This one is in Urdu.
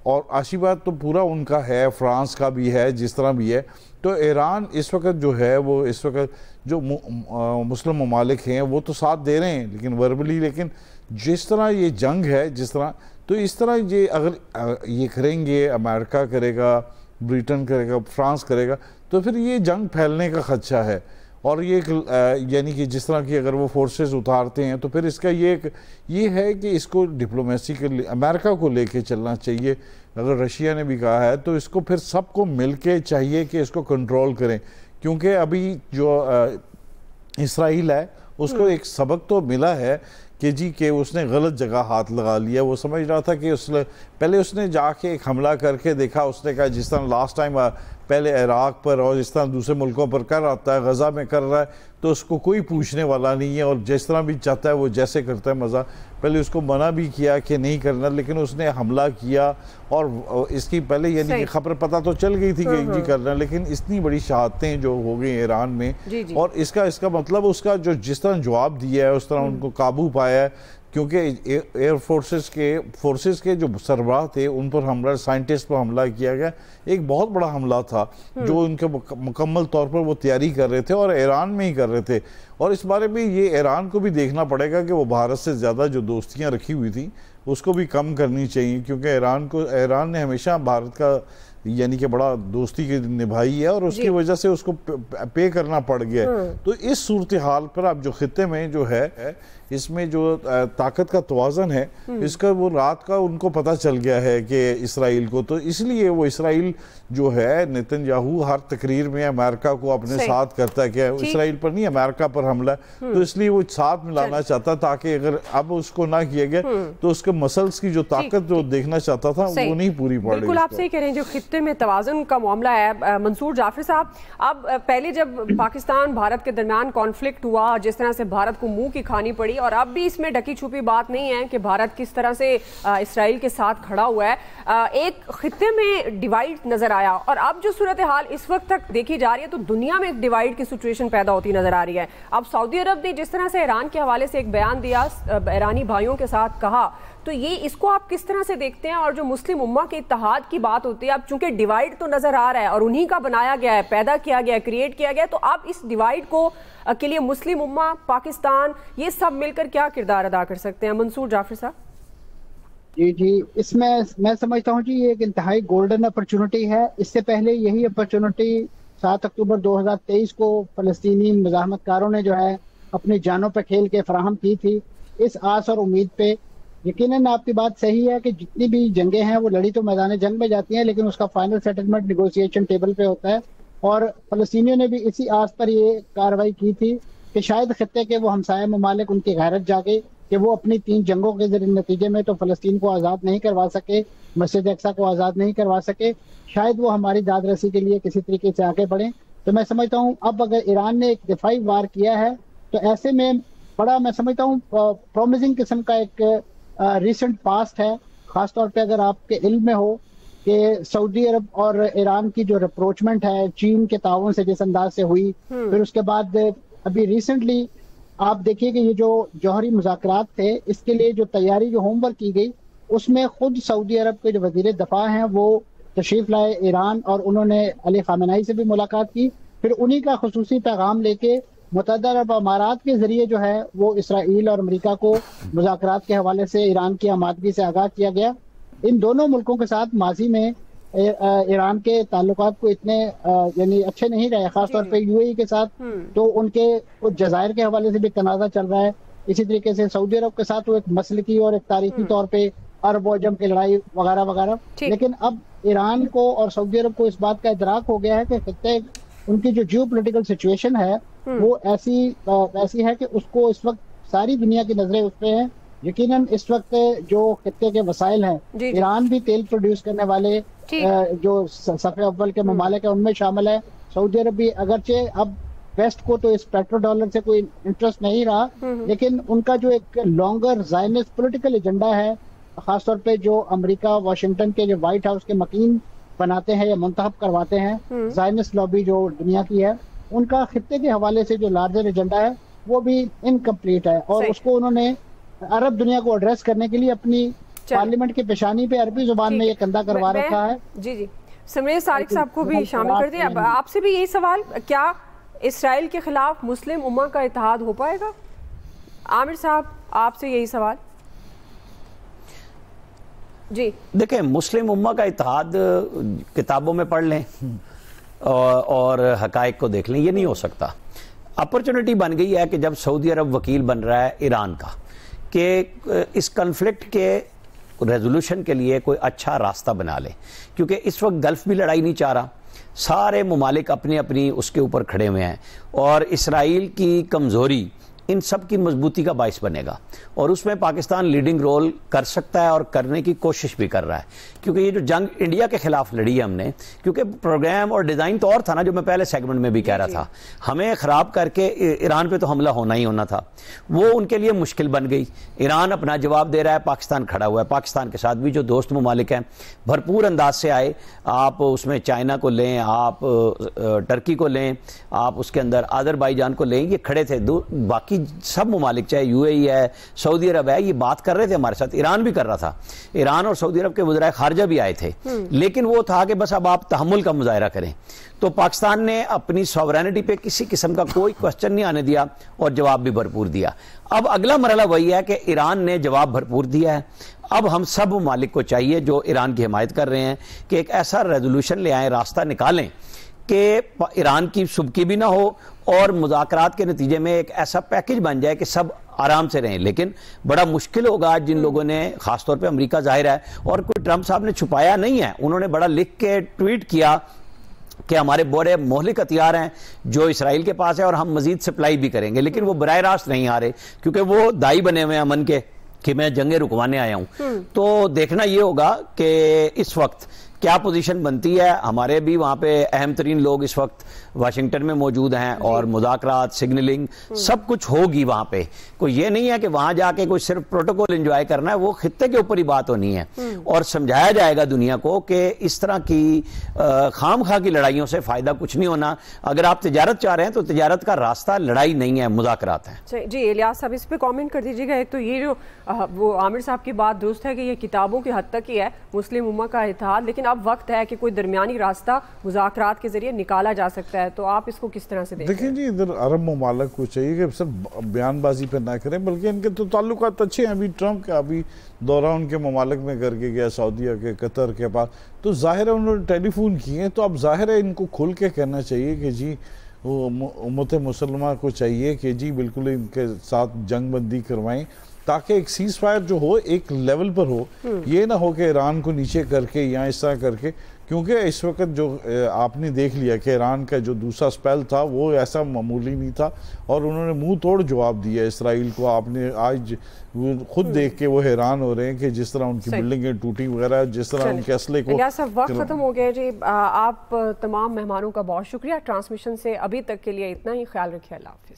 اور آشیباد تو پورا ان کا ہے، فرانس کا بھی ہے، جس طرح بھی ہے. تو ایران اس وقت جو ہے وہ اس وقت جو مسلم ممالک ہیں وہ تو ساتھ دے رہے ہیں لیکن وربلی، لیکن جس طرح یہ جنگ ہے جس طرح، تو اس طرح یہ اگر یہ کریں گے، امریکہ کرے گا، بریٹن کرے گا، فرانس کرے گا، تو پھر یہ جنگ پھیلنے کا خدشہ ہے. اور یہ یعنی کہ جس طرح کی اگر وہ فورسز اتارتے ہیں تو پھر اس کا یہ ہے کہ اس کو ڈپلومیسی کے لیے امریکہ کو لے کے چلنا چاہیے. اگر رشیا نے بھی کہا ہے تو اس کو پھر سب کو مل کے چاہیے کہ اس کو کنٹرول کریں، کیونکہ ابھی جو اسرائیل ہے اس کو ایک سبق تو ملا ہے کہ اس نے غلط جگہ ہاتھ لگا لیا. وہ سمجھ رہا تھا کہ پہلے اس نے جا کے ایک حملہ کر کے دیکھا. اس نے کہا جس طرح لاسٹ ٹائم پہلے عراق پر اور اس طرح دوسرے ملکوں پر کر رہا ہے، غزہ میں کر رہا ہے، تو اس کو کوئی پوچھنے والا نہیں ہے، اور جس طرح بھی چاہتا ہے وہ جیسے کرتا ہے مزہ. پہلے اس کو منع بھی کیا کہ نہیں کرنا، لیکن اس نے حملہ کیا. اور اس کی پہلے یعنی کہ خبر پتہ تو چل گئی تھی کہ جی کرنا، لیکن اتنی بڑی شہادتیں جو ہو گئی ایران میں، اور اس کا مطلب اس کا جو جس طرح جواب دیا ہے، اس طرح ان کو قابو پایا ہے. کیونکہ ایئر فورسز کے جو سربراہ تھے ان پر حملہ، سائنٹسٹ پر حملہ کیا گیا. ایک بہت بڑا حملہ تھا جو ان کے مکمل طور پر وہ تیاری کر رہے تھے، اور ایران میں ہی کر رہے تھے. اور اس بارے میں یہ ایران کو بھی دیکھنا پڑے گا کہ وہ بھارت سے زیادہ جو دوستیاں رکھی ہوئی تھیں اس کو بھی کم کرنی چاہیے، کیونکہ ایران نے ہمیشہ بھارت کا یعنی کہ بڑا دوستی کی نبھائی ہے، اور اس کی وجہ سے اس کو پے کرنا پڑ گیا. تو اس صورتحال پر اب جو خطے میں جو ہے اس میں جو طاقت کا توازن ہے، اس کا وہ رات کا ان کو پتہ چل گیا ہے کہ اسرائیل کو، تو اس لیے وہ اسرائیل جو ہے نیتن یاہو ہر تقریر میں امریکہ کو اپنے ساتھ کرتا ہے کہ اسرائیل پر نہیں امریکہ پر حملہ، تو اس لیے وہ ساتھ ملانا چاہتا تاکہ اگر اب اس کو نہ کیا گیا تو اس کے مسلس کی جو طاقت جو دیکھنا چاہتا تھا وہ نہیں پوری پڑ رہی. بالکل آپ صحیح کہہ رہے ہیں، جو خطے میں توازن کا معاملہ ہے. منصور جعفر صاحب، اب پہلے جب پاکستان بھارت کے درمیان کانفلکٹ ہوا، جس طرح سے بھارت کو منہ کی کھانی پڑی، اور اب بھی اس میں ڈکی چھپی بات نہیں ہے کہ بھارت کس طرح سے اسرائیل کے ساتھ کھڑا ہوا ہے. ایک خطے میں ڈیوائیڈ نظر آیا، اور اب جو صورتحال اس وقت تک دیکھی جا رہی ہے تو دنیا میں ایک ڈیوائیڈ کی سچویشن پیدا ہوتی نظر آ رہی ہے. اب سعودی عرب نے جس طرح سے ایران کے حوالے سے ایک بیان دیا، ایرانی بھائیوں کے ساتھ کہا، تو یہ اس کو آپ کس طرح سے دیکھتے ہیں؟ اور جو مسلم امہ کے اتحاد کی بات ہوتی ہے، اب چونکہ ڈیوائیڈ تو نظر آ رہا ہے اور انہی کا بنایا گیا ہے، پیدا کیا گیا ہے، کریٹ کیا گیا ہے، تو اب اس ڈیوائیڈ کو کے لیے مسلم امہ، پاکستان، یہ سب مل کر کیا کردار ادا کر سکتے ہیں؟ منصور جعفر صاحب. جی اس میں سمجھتا ہوں یہ ایک انتہائی گولڈن اپرچونٹی ہے. اس سے پہلے یہی اپرچونٹی 7 اکتوبر 2023 کو فلسطینی مزاحمت کاروں نے جو ہے اپنی جانوں پہ کھیل کے فراہم کی تھی. اس آس اور امید پہ یقیناً آپ کی بات صحیح ہے کہ جتنی بھی جنگیں ہیں وہ لڑی تو میدان جنگ میں جاتی ہیں، لیکن اس کا فائنل سیٹلمنٹ نیگوسیشن ٹیبل پہ ہوتا ہے. اور فلسطینیوں نے بھی اسی آس پر یہ کارروائی کی تھی کہ شاید خطے کے وہ ہمسایہ ممالک ان کی غیرت جاگے کہ وہ اپنی 3 جنگوں کے نتیجے میں تو فلسطین کو آزاد نہیں کروا سکے، مسجد اقصیٰ کو آزاد نہیں کروا سکے، شاید وہ ہماری داد رسی کے لیے کسی طریقے سے آگے بڑھیں. تو میں سمجھتا ہوں اب اگر ایران نے ایک دفاعی وار کیا ہے تو ایسے میں بڑا میں سمجھتا ہوں پرومزنگ قسم کا ایک ریسنٹ پاسٹ ہے. خاص طور پہ اگر آپ کے علم میں ہو کہ سعودی عرب اور ایران کی جو ریپروچمنٹ ہے چین کے تعاون سے جس انداز سے ہوئی، پھر اس کے بعد ابھی ریسنٹلی آپ دیکھیے کہ یہ جو جوہری مذاکرات تھے اس کے لیے جو تیاری جو ہوم ورک کی گئی، اس میں خود سعودی عرب کے جو وزیر دفاع ہیں وہ تشریف لائے ایران، اور انہوں نے علی خامنہئی سے بھی ملاقات کی. پھر انہی کا خصوصی پیغام لے کے متحدہ عرب امارات کے ذریعے جو ہے وہ اسرائیل اور امریکہ کو مذاکرات کے حوالے سے ایران کی آمادگی سے آگاہ کیا گیا. ان دونوں ملکوں کے ساتھ ماضی میں ایران کے تعلقات کو اتنے یعنی اچھے نہیں رہے، خاص طور پہ یو اے ای کے ساتھ، تو ان کے جزائر کے حوالے سے بھی تنازع چل رہا ہے. اسی طریقے سے سعودی عرب کے ساتھ وہ ایک مسلکی اور ایک تاریخی طور پہ عرب و عجم کی لڑائی وغیرہ وغیرہ. لیکن اب ایران کو اور سعودی عرب کو اس بات کا ادراک ہو گیا ہے کہ خطے ان کی جو جیو پولیٹیکل سچویشن ہے وہ ایسی ہے کہ اس کو اس وقت ساری دنیا کی نظریں اس پہ ہیں. یقیناً اس وقت جو خطے کے وسائل ہیں، ایران بھی تیل پروڈیوس کرنے والے جو صف اول کے ممالک ہیں ان میں شامل ہے. سعودی عرب بھی اگرچہ اب ویسٹ کو تو اس پیٹرو ڈالر سے کوئی انٹرسٹ نہیں رہا، لیکن ان کا جو ایک لانگر زائنسٹ پولیٹیکل ایجنڈا ہے، خاص طور پہ جو امریکہ واشنگٹن کے جو وائٹ ہاؤس کے مکین بناتے ہیں یا منتخب کرواتے ہیں، زائنسٹ لابی جو دنیا کی ہے، ان کا خطے کے حوالے سے جو لارجر ایجنڈا ہے وہ بھی انکمپلیٹ ہے. اور اس کو انہوں نے عرب دنیا کو ایڈریس کرنے کے لیے اپنی پارلیمنٹ کی پیشانی پہ عربی زبان میں یہ کندھا کروا رکھا ہے. جی جی سمرین سارق صاحب کو بھی شامل کر دیں. اب آپ سے بھی یہی سوال, کیا اسرائیل کے خلاف مسلم امہ کا اتحاد ہو پائے گا؟ عامر صاحب آپ سے یہی سوال. جی دیکھیں, مسلم امہ کا اتحاد کتابوں میں پڑھ لیں اور حقائق کو دیکھ لیں, یہ نہیں ہو سکتا. اپرچونٹی بن گئی ہے کہ جب سعودی عرب وکیل بن رہا ہے ایران کا, کہ اس کنفلکٹ کے ریزولوشن کے لیے کوئی اچھا راستہ بنا لے, کیونکہ اس وقت گلف بھی لڑائی نہیں چاہ رہا, سارے ممالک اپنی اپنی اس کے اوپر کھڑے ہوئے ہیں, اور اسرائیل کی کمزوری ان سب کی مضبوطی کا باعث بنے گا, اور اس میں پاکستان لیڈنگ رول کر سکتا ہے اور کرنے کی کوشش بھی کر رہا ہے. کیونکہ یہ جو جنگ انڈیا کے خلاف لڑی ہے ہم نے, کیونکہ پروگرام اور ڈیزائن تو اور تھا نا, جو میں پہلے سیگمنٹ میں بھی کہہ رہا تھا, ہمیں خراب کر کے ایران پہ تو حملہ ہونا ہی ہونا تھا, وہ ان کے لیے مشکل بن گئی. ایران اپنا جواب دے رہا ہے, پاکستان کھڑا ہوا ہے, پاکستان کے ساتھ بھی جو دوست ممالک ہیں بھرپور انداز سے آئے, آپ اس میں چائنا کو لیں, آپ ٹرکی کو لیں, آپ اس کے اندر آذربائیجان کو لیں, یہ کھڑے تھے. باقی سب ممالک چاہے یو اے ای ہے, سعودی عرب ہے, یہ بات کر رہے تھے ہمارے ساتھ, ایران بھی کر رہا تھا, ایران اور سعودی عرب کے وزرائے خارجہ بھی آئے تھے, لیکن وہ تھا کہ بس اب آپ تحمل کا مظاہرہ کریں. تو پاکستان نے اپنی سوورینٹی پہ کسی قسم کا کوئی کوسچن نہیں آنے دیا اور جواب بھی بھرپور دیا. اب اگلا مرحلہ وہی ہے کہ ایران نے جواب بھرپور دیا ہے. اب ہم سب ممالک کو چاہیے جو ایران کی حمایت کر رہے ہیں کہ ایک ایسا ریزولوشن لے آئیں, راستہ نکالیں کہ ایران کی سبکی بھی نہ ہو, اور مذاکرات کے نتیجے میں ایک ایسا پیکج بن جائے کہ سب آرام سے رہیں. لیکن بڑا مشکل ہوگا جن لوگوں نے, خاص طور پہ امریکہ ظاہر ہے, اور کوئی ٹرمپ صاحب نے چھپایا نہیں ہے, انہوں نے بڑا لکھ کے ٹویٹ کیا کہ ہمارے بڑے مہلک ہتھیار ہیں جو اسرائیل کے پاس ہے اور ہم مزید سپلائی بھی کریں گے, لیکن وہ براہ راست نہیں آ رہے, کیونکہ وہ دائی بنے ہوئے ہیں امن کے کہ میں جنگیں رکوانے آیا ہوں. تو دیکھنا یہ ہوگا کہ اس وقت کیا پوزیشن بنتی ہے. ہمارے بھی وہاں پہ اہم ترین لوگ اس وقت واشنگٹن میں موجود ہیں, اور مذاکرات, سگنلنگ سب کچھ ہوگی وہاں پہ. کوئی یہ نہیں ہے کہ وہاں جا کے کوئی صرف پروٹوکول انجوائے کرنا ہے, وہ خطے کے اوپر ہی بات ہونی ہے, اور سمجھایا جائے گا دنیا کو کہ اس طرح کی خام خواہ کی لڑائیوں سے فائدہ کچھ نہیں ہونا. اگر آپ تجارت چاہ رہے ہیں تو تجارت کا راستہ لڑائی نہیں ہے, مذاکرات ہیں. جی الیاس صاحب اس پہ کامنٹ کر دیجیے گا. ایک تو یہ جو وہ عامر صاحب کی بات درست ہے کہ یہ کتابوں کی حد تک ہی ہے مسلم امہ کا اتحاد, لیکن اب وقت ہے کہ کوئی درمیانی راستہ مذاکرات کے ذریعے نکالا جا سکتا ہے. تو آپ اس کو کس طرح سے دیکھیں؟ دیکھیں جی, ادھر عرب ممالک کو چاہیے کہ صرف بیان بازی پہ نہ کریں, بلکہ ان کے تو تعلقات اچھے ہیں. ابھی ٹرمپ کا ابھی دورہ ان کے ممالک میں کر کے گیا, سعودیہ کے, قطر کے پاس, تو ظاہر ہے انہوں نے ٹیلی فون کیے. تو اب ظاہر ہے ان کو کھل کے کہنا چاہیے کہ جی وہ امت مسلمہ کو چاہیے کہ جی بالکل ان کے ساتھ جنگ بندی کروائیں, تاکہ ایک سیز فائر جو ہو ایک لیول پر ہو. یہ نہ ہو کہ ایران کو نیچے کر کے یا اس طرح کر کے, کیونکہ اس وقت جو آپ نے دیکھ لیا کہ ایران کا جو دوسرا سپیل تھا وہ ایسا معمولی نہیں تھا, اور انہوں نے منہ توڑ جواب دیا اسرائیل کو. آپ نے آج خود دیکھ کے وہ حیران ہو رہے ہیں کہ جس طرح ان کی بلڈنگیں ٹوٹی وغیرہ, جس طرح ان کے اسلحے کو. وقت ختم ہو گیا جی. آپ تمام مہمانوں کا بہت شکریہ. ٹرانسمیشن سے ابھی تک کے لیے اتنا ہی. خیال رکھیے. اللہ حافظ.